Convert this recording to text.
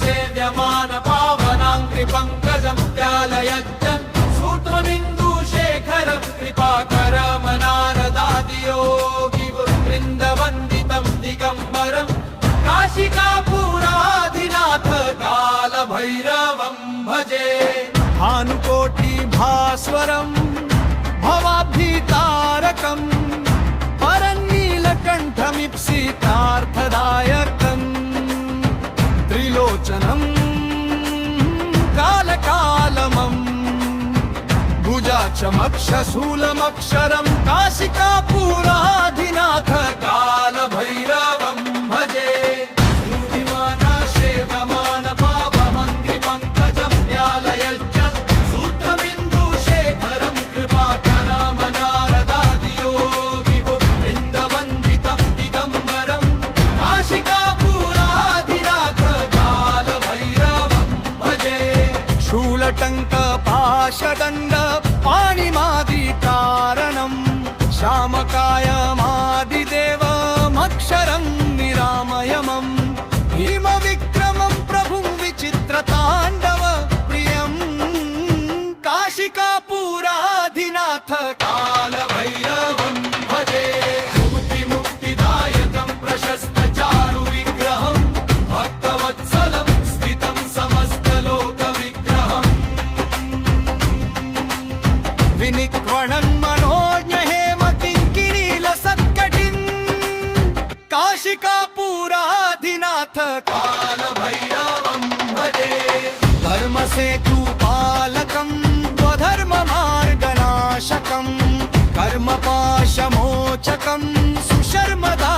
सेव्यमान पावनाङ्घ्रिपङ्कजं व्यालयज्जन् सूत्रमिन्दुशेखरं कृपाकरमनारदादियोगिवृन्दवन्दितं दिगम्बरं काशिकापुराधिनाथ कालभैरवं भजे। भानुकोटिभास्वरं भवाब्धितारकं परन्नीलकण्ठमीप्सितार्थदायकं त्रिलोचनं कालकालमं भुजाक्षमक्षशूलमक्षरं काशिकापुराधिनाथ कालभैरवं भजे। शूलटङ्कपाशदण्ड पाणिमादिकारणं श्यामकायमादिदेवमक्षरं निरामयमं भीमविक्रमं प्रभुं विचित्रताण्डव प्रियं काशिकापुराधिनाथ कालभैरवं भजे। मुक्तिदायकं प्रशस्त चारु विग्रहं भक्तवत्सलं स्थितं समस्तलोक विनिक्वणन् मनोज्ञ हेम किङ्किणीलसत्कटिन् काशिकापुराधिनाथ कालभैरवं भजे। धर्मसेतुपालकं स्वधर्ममार्गनाशकं कर्मपाशमोचकं सुशर्मदा